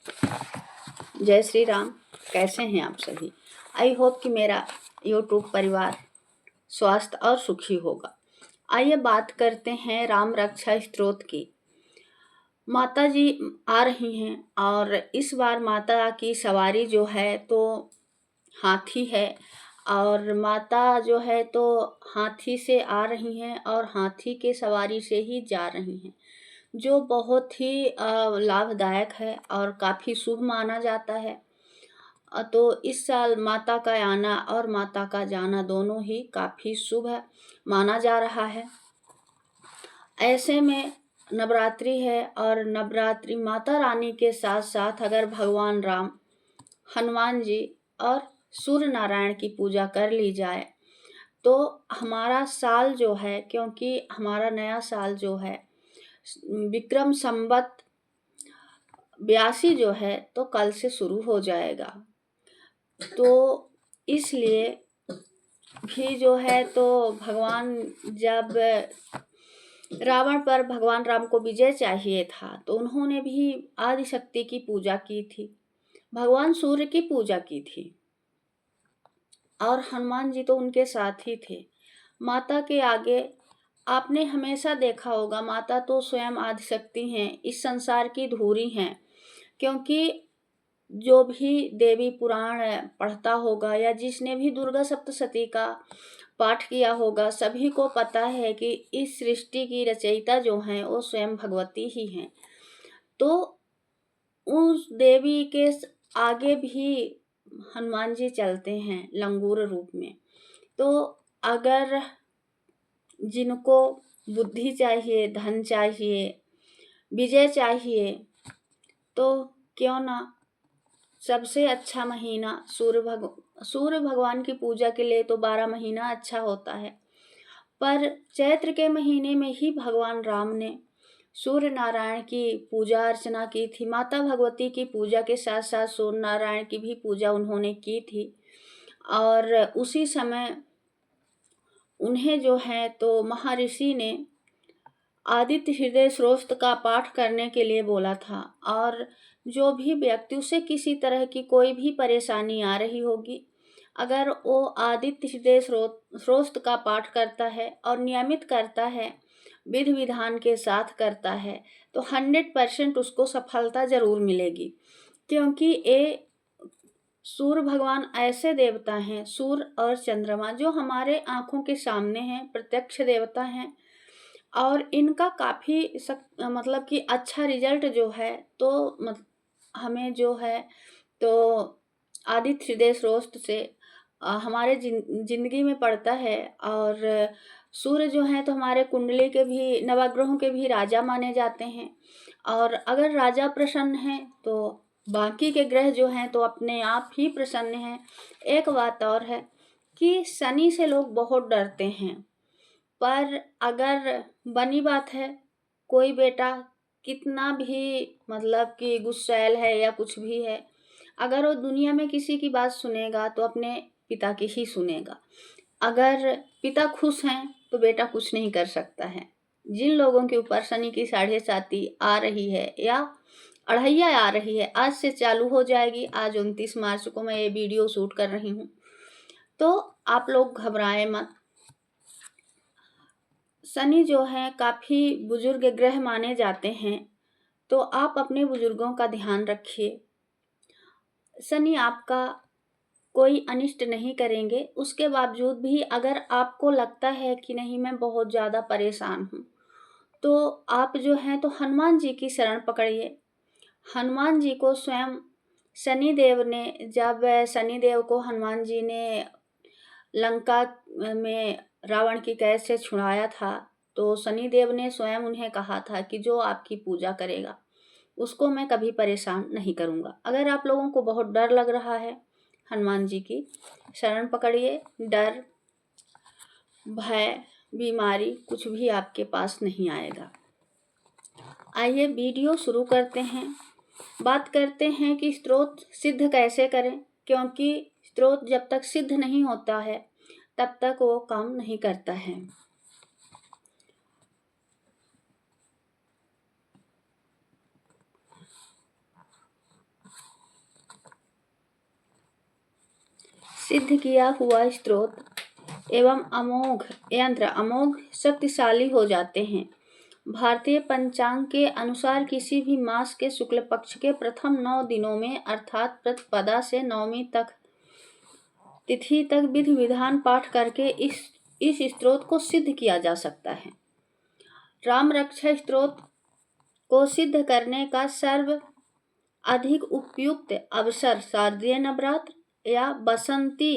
जय श्री राम। कैसे हैं आप सभी? आई होप कि मेरा यूट्यूब परिवार स्वस्थ और सुखी होगा। आइए बात करते हैं राम रक्षा स्तोत्र की। माता जी आ रही हैं और इस बार माता की सवारी जो है तो हाथी है और माता जो है तो हाथी से आ रही हैं और हाथी के सवारी से ही जा रही हैं, जो बहुत ही लाभदायक है और काफ़ी शुभ माना जाता है। तो इस साल माता का आना और माता का जाना दोनों ही काफ़ी शुभ है माना जा रहा है। ऐसे में नवरात्रि है और नवरात्रि माता रानी के साथ साथ अगर भगवान राम, हनुमान जी और सूर्य नारायण की पूजा कर ली जाए तो हमारा साल जो है, क्योंकि हमारा नया साल जो है विक्रम संवत 82 जो है तो कल से शुरू हो जाएगा। तो इसलिए भी जो है तो भगवान जब रावण पर भगवान राम को विजय चाहिए था तो उन्होंने भी आदिशक्ति की पूजा की थी, भगवान सूर्य की पूजा की थी और हनुमान जी तो उनके साथ ही थे। माता के आगे आपने हमेशा देखा होगा, माता तो स्वयं आदिशक्ति हैं, इस संसार की धूरी हैं। क्योंकि जो भी देवी पुराण पढ़ता होगा या जिसने भी दुर्गा सप्तशती का पाठ किया होगा, सभी को पता है कि इस सृष्टि की रचयिता जो हैं वो स्वयं भगवती ही हैं। तो उस देवी के आगे भी हनुमान जी चलते हैं लंगूर रूप में। तो अगर जिनको बुद्धि चाहिए, धन चाहिए, विजय चाहिए, तो क्यों ना सबसे अच्छा महीना सूर्य भगवान की पूजा के लिए तो 12 महीना अच्छा होता है, पर चैत्र के महीने में ही भगवान राम ने सूर्य नारायण की पूजा अर्चना की थी। माता भगवती की पूजा के साथ साथ सूर्य नारायण की भी पूजा उन्होंने की थी और उसी समय उन्हें जो है तो महर्षि ने आदित्य हृदय स्तोत्र का पाठ करने के लिए बोला था। और जो भी व्यक्ति, उसे किसी तरह की कोई भी परेशानी आ रही होगी, अगर वो आदित्य हृदय स्तोत्र का पाठ करता है और नियमित करता है, विधि विधान के साथ करता है, तो 100% उसको सफलता जरूर मिलेगी। क्योंकि ये सूर्य भगवान ऐसे देवता हैं, सूर्य और चंद्रमा जो हमारे आँखों के सामने हैं, प्रत्यक्ष देवता हैं और इनका काफ़ी मतलब कि अच्छा रिजल्ट जो है तो हमें जो है तो आदित्य हृदय स्तोत्र से हमारे जिंदगी में पड़ता है। और सूर्य जो है तो हमारे कुंडली के भी, नवग्रहों के भी राजा माने जाते हैं और अगर राजा प्रसन्न हैं तो बाकी के ग्रह जो हैं तो अपने आप ही प्रसन्न हैं। एक बात और है कि शनि से लोग बहुत डरते हैं, पर अगर बनी बात है, कोई बेटा कितना भी मतलब कि गुस्सैल है या कुछ भी है, अगर वो दुनिया में किसी की बात सुनेगा तो अपने पिता की ही सुनेगा। अगर पिता खुश हैं तो बेटा कुछ नहीं कर सकता है। जिन लोगों के ऊपर शनि की 7.5 आ रही है या अढ़ैया आ रही है, आज से चालू हो जाएगी। आज 29 मार्च को मैं ये वीडियो शूट कर रही हूँ, तो आप लोग घबराएं मत। शनि जो है काफ़ी बुजुर्ग ग्रह माने जाते हैं, तो आप अपने बुजुर्गों का ध्यान रखिए। शनि आपका कोई अनिष्ट नहीं करेंगे। उसके बावजूद भी अगर आपको लगता है कि नहीं मैं बहुत ज़्यादा परेशान हूँ, तो आप जो हैं तो हनुमान जी की शरण पकड़िए। हनुमान जी को स्वयं शनिदेव ने, जब शनिदेव को हनुमान जी ने लंका में रावण की कैद से छुड़ाया था, तो शनिदेव ने स्वयं उन्हें कहा था कि जो आपकी पूजा करेगा उसको मैं कभी परेशान नहीं करूँगा। अगर आप लोगों को बहुत डर लग रहा है, हनुमान जी की शरण पकड़िए। डर, भय, बीमारी कुछ भी आपके पास नहीं आएगा। आइए वीडियो शुरू करते हैं। बात करते हैं कि स्तोत्र सिद्ध कैसे करें, क्योंकि स्तोत्र जब तक सिद्ध नहीं होता है तब तक वो काम नहीं करता है। सिद्ध किया हुआ स्त्रोत एवं अमोघ यंत्र अमोघ शक्तिशाली हो जाते हैं। भारतीय पंचांग के अनुसार किसी भी मास के शुक्ल पक्ष के प्रथम 9 दिनों में अर्थात प्रतिपदा से नवमी तक तिथि तक विधि विधान पाठ करके इस स्त्रोत को सिद्ध किया जा सकता है। राम रक्षा स्त्रोत को सिद्ध करने का सर्व अधिक उपयुक्त अवसर शारदीय नवरात्र या बसंती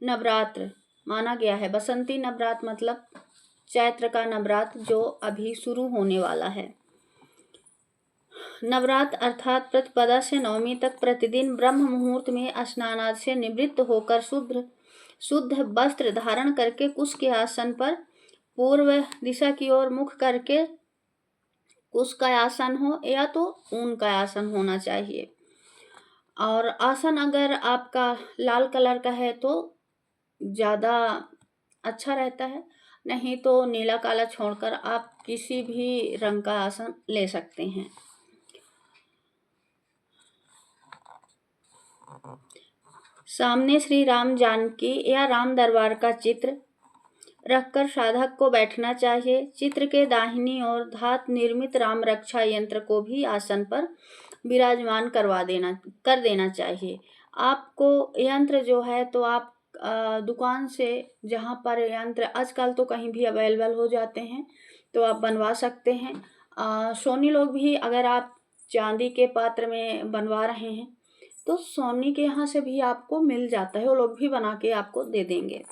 नवरात्र माना गया है। बसंती नवरात्र मतलब चैत्र का नवरात्र जो अभी शुरू होने वाला है। नवरात्र अर्थात प्रतिपदा से नवमी तक प्रतिदिन ब्रह्म मुहूर्त में स्नानादि से निवृत्त होकर शुद्ध वस्त्र धारण करके कुश के आसन पर पूर्व दिशा की ओर मुख करके कुश का आसन हो या तो ऊन का आसन होना चाहिए। और आसन अगर आपका लाल कलर का है तो ज़्यादा अच्छा रहता है, नहीं तो नीला काला छोड़कर आप किसी भी रंग का आसन ले सकते हैं। सामने श्री राम जानकी या राम दरबार का चित्र रखकर साधक को बैठना चाहिए। चित्र के दाहिनी ओर धातु निर्मित राम रक्षा यंत्र को भी आसन पर विराजमान कर देना चाहिए। आपको यंत्र जो है तो आप दुकान से जहाँ पर यंत्र आजकल तो कहीं भी अवेलेबल हो जाते हैं तो आप बनवा सकते हैं। सोनी लोग भी अगर आप चांदी के पात्र में बनवा रहे हैं तो सोनी के यहाँ से भी आपको मिल जाता है, वो लोग भी बना के आपको दे देंगे।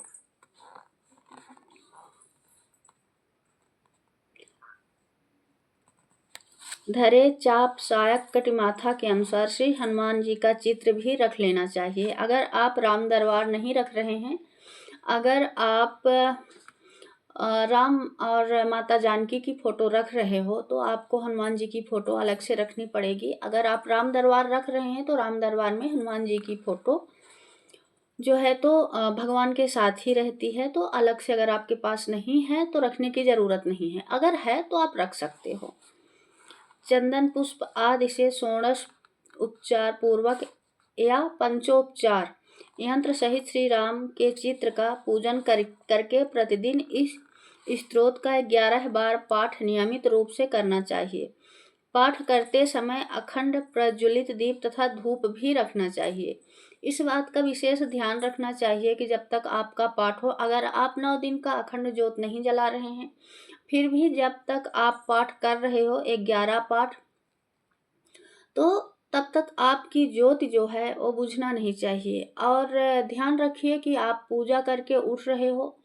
धरे चाप सायक कटिमाथा के अनुसार श्री हनुमान जी का चित्र भी रख लेना चाहिए। अगर आप राम दरबार नहीं रख रहे हैं, अगर आप राम और माता जानकी की फोटो रख रहे हो तो आपको हनुमान जी की फोटो अलग से रखनी पड़ेगी। अगर आप राम दरबार रख रहे हैं तो राम दरबार में हनुमान जी की फोटो जो है तो भगवान के साथ ही रहती है, तो अलग से अगर आपके पास नहीं है तो रखने की ज़रूरत नहीं है। अगर है तो आप रख सकते हो। चंदन पुष्प आदि से षोडश उपचार पूर्वक या पंचोपचार यंत्र सहित श्री राम के चित्र का पूजन करके प्रतिदिन इस स्त्रोत का 11 बार पाठ नियमित रूप से करना चाहिए। पाठ करते समय अखंड प्रज्वलित दीप तथा धूप भी रखना चाहिए। इस बात का विशेष ध्यान रखना चाहिए कि जब तक आपका पाठ हो, अगर आप 9 दिन का अखंड ज्योत नहीं जला रहे हैं, फिर भी जब तक आप पाठ कर रहे हो 11 पाठ, तो तब तक आपकी ज्योति जो है वो बुझना नहीं चाहिए। और ध्यान रखिए कि आप पूजा करके उठ रहे हो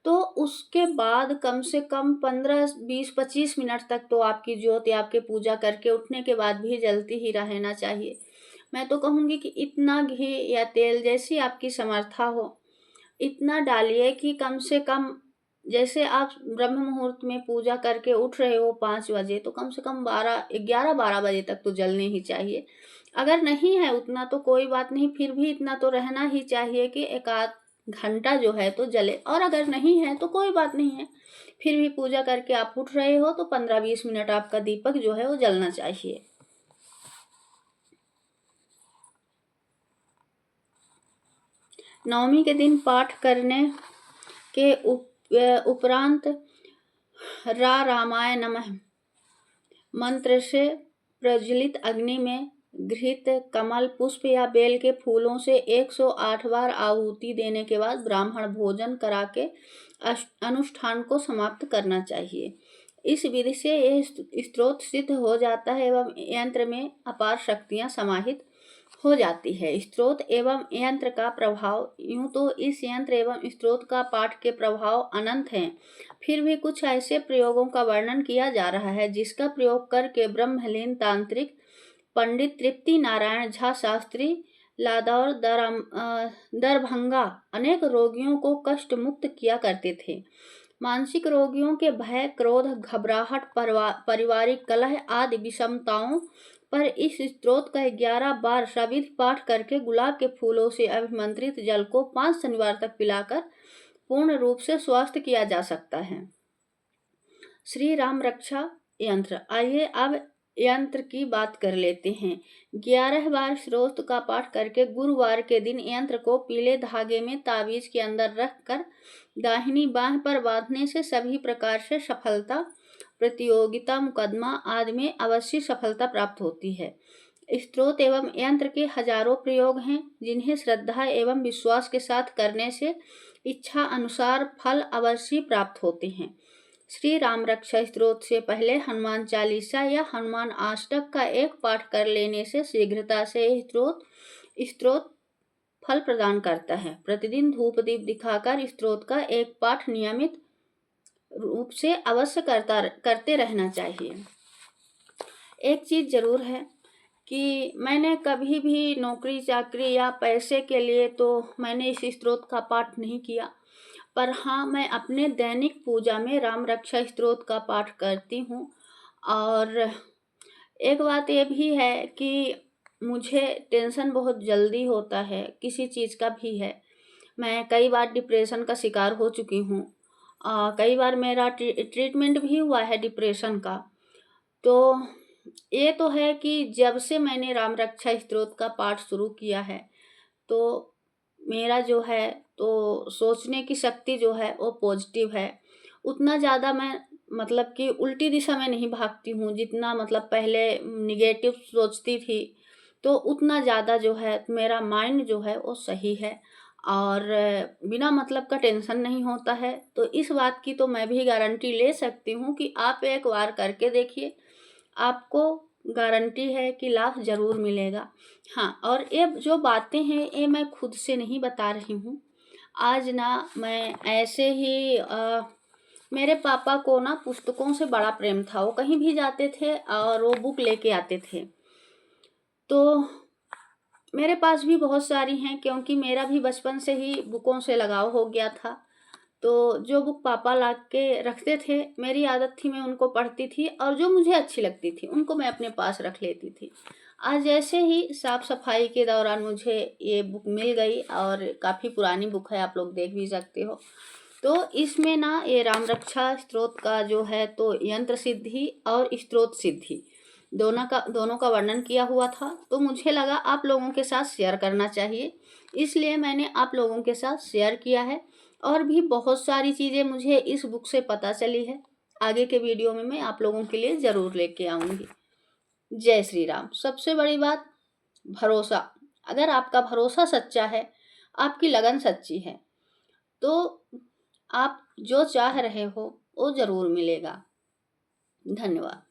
तो उसके बाद कम से कम 15, 20, 25 मिनट तक तो आपकी ज्योति आपके पूजा करके उठने के बाद भी जलती ही रहना चाहिए। मैं तो कहूँगी कि इतना घी या तेल जैसी आपकी समर्था हो इतना डालिए कि कम से कम, जैसे आप ब्रह्म मुहूर्त में पूजा करके उठ रहे हो 5 बजे, तो कम से कम 11-12 बजे तक तो जलने ही चाहिए। अगर नहीं है उतना तो कोई बात नहीं, फिर भी इतना तो रहना ही चाहिए कि 1 आध घंटा जो है तो जले। और अगर नहीं है तो कोई बात नहीं है, फिर भी पूजा करके आप उठ रहे हो तो 15-20 मिनट आपका दीपक जो है वो जलना चाहिए। नवमी के दिन पाठ करने के उपरांत रामाय नमः मंत्र से प्रज्वलित अग्नि में घृत, कमल पुष्प या बेल के फूलों से 108 बार आहुति देने के बाद ब्राह्मण भोजन करा के अनुष्ठान को समाप्त करना चाहिए। इस विधि से यह स्त्रोत सिद्ध हो जाता है एवं यंत्र में अपार शक्तियां समाहित हो जाती है। स्त्रोत एवं यंत्र का प्रभाव, यूं तो इस यंत्र एवं स्त्रोत का पाठ के प्रभाव अनंत हैं, फिर भी कुछ ऐसे प्रयोगों का वर्णन किया जा रहा है जिसका प्रयोग करके ब्रह्मलीन तांत्रिक पंडित तृप्ति नारायण झा शास्त्री लादौर दरभंगा अनेक रोगियों को कष्ट मुक्त किया करते थे। मानसिक रोगियों के भय, क्रोध, घबराहट, पारिवारिक कलह आदि विषमताओं पर इस स्त्रोत का 11 बार सविध पाठ करके गुलाब के फूलों से अभिमंत्रित जल को 5 शनिवार तक पिलाकर पूर्ण रूप से स्वस्थ किया जा सकता है। श्री राम रक्षा यंत्र। आइए अब यंत्र की बात कर लेते हैं। 11 बार स्त्रोत्र का पाठ करके गुरुवार के दिन यंत्र को पीले धागे में ताबीज के अंदर रखकर दाहिनी बाह पर बांधने से सभी प्रकार से सफलता, प्रतियोगिता, मुकदमा आदि में अवश्य सफलता प्राप्त होती है। स्त्रोत एवं यंत्र के हजारों प्रयोग हैं, जिन्हें श्रद्धा एवं विश्वास के साथ करने से इच्छा अनुसार फल अवश्य प्राप्त होते हैं। श्री राम रक्षा स्तोत्र से पहले हनुमान चालीसा या हनुमान अष्टक का एक पाठ कर लेने से शीघ्रता से स्तोत्र फल प्रदान करता है। प्रतिदिन धूप दीप दिखाकर स्तोत्र का एक पाठ नियमित रूप से अवश्य करते रहना चाहिए। एक चीज जरूर है कि मैंने कभी भी नौकरी चाकरी या पैसे के लिए तो मैंने इस स्तोत्र का पाठ नहीं किया, पर हाँ, मैं अपने दैनिक पूजा में राम रक्षा स्तोत्र का पाठ करती हूँ। और एक बात ये भी है कि मुझे टेंशन बहुत जल्दी होता है, किसी चीज़ का भी है। मैं कई बार डिप्रेशन का शिकार हो चुकी हूँ। कई बार मेरा ट्रीटमेंट भी हुआ है डिप्रेशन का। तो ये तो है कि जब से मैंने राम रक्षा स्तोत्र का पाठ शुरू किया है, तो मेरा जो है तो सोचने की शक्ति जो है वो पॉजिटिव है। उतना ज़्यादा मैं मतलब कि उल्टी दिशा में नहीं भागती हूँ, जितना मतलब पहले निगेटिव सोचती थी, तो उतना ज़्यादा जो है मेरा माइंड जो है वो सही है और बिना मतलब का टेंशन नहीं होता है। तो इस बात की तो मैं भी गारंटी ले सकती हूँ कि आप एक बार करके देखिए, आपको गारंटी है कि लाभ ज़रूर मिलेगा। हाँ, और ये जो बातें हैं ये मैं खुद से नहीं बता रही हूँ। आज ना मैं ऐसे ही मेरे पापा को ना पुस्तकों से बड़ा प्रेम था। वो कहीं भी जाते थे और वो बुक लेके आते थे। तो मेरे पास भी बहुत सारी हैं, क्योंकि मेरा भी बचपन से ही बुकों से लगाव हो गया था। तो जो बुक पापा ला के रखते थे, मेरी आदत थी मैं उनको पढ़ती थी और जो मुझे अच्छी लगती थी उनको मैं अपने पास रख लेती थी। आज जैसे ही साफ सफाई के दौरान मुझे ये बुक मिल गई और काफ़ी पुरानी बुक है, आप लोग देख भी सकते हो। तो इसमें ना ये राम रक्षा स्तोत्र का जो है तो यंत्र सिद्धि और स्तोत्र सिद्धि दोनों का वर्णन किया हुआ था। तो मुझे लगा आप लोगों के साथ शेयर करना चाहिए, इसलिए मैंने आप लोगों के साथ शेयर किया है। और भी बहुत सारी चीज़ें मुझे इस बुक से पता चली है, आगे के वीडियो में मैं आप लोगों के लिए ज़रूर लेके आऊँगी। जय श्री राम। सबसे बड़ी बात भरोसा। अगर आपका भरोसा सच्चा है, आपकी लगन सच्ची है, तो आप जो चाह रहे हो वो ज़रूर मिलेगा। धन्यवाद।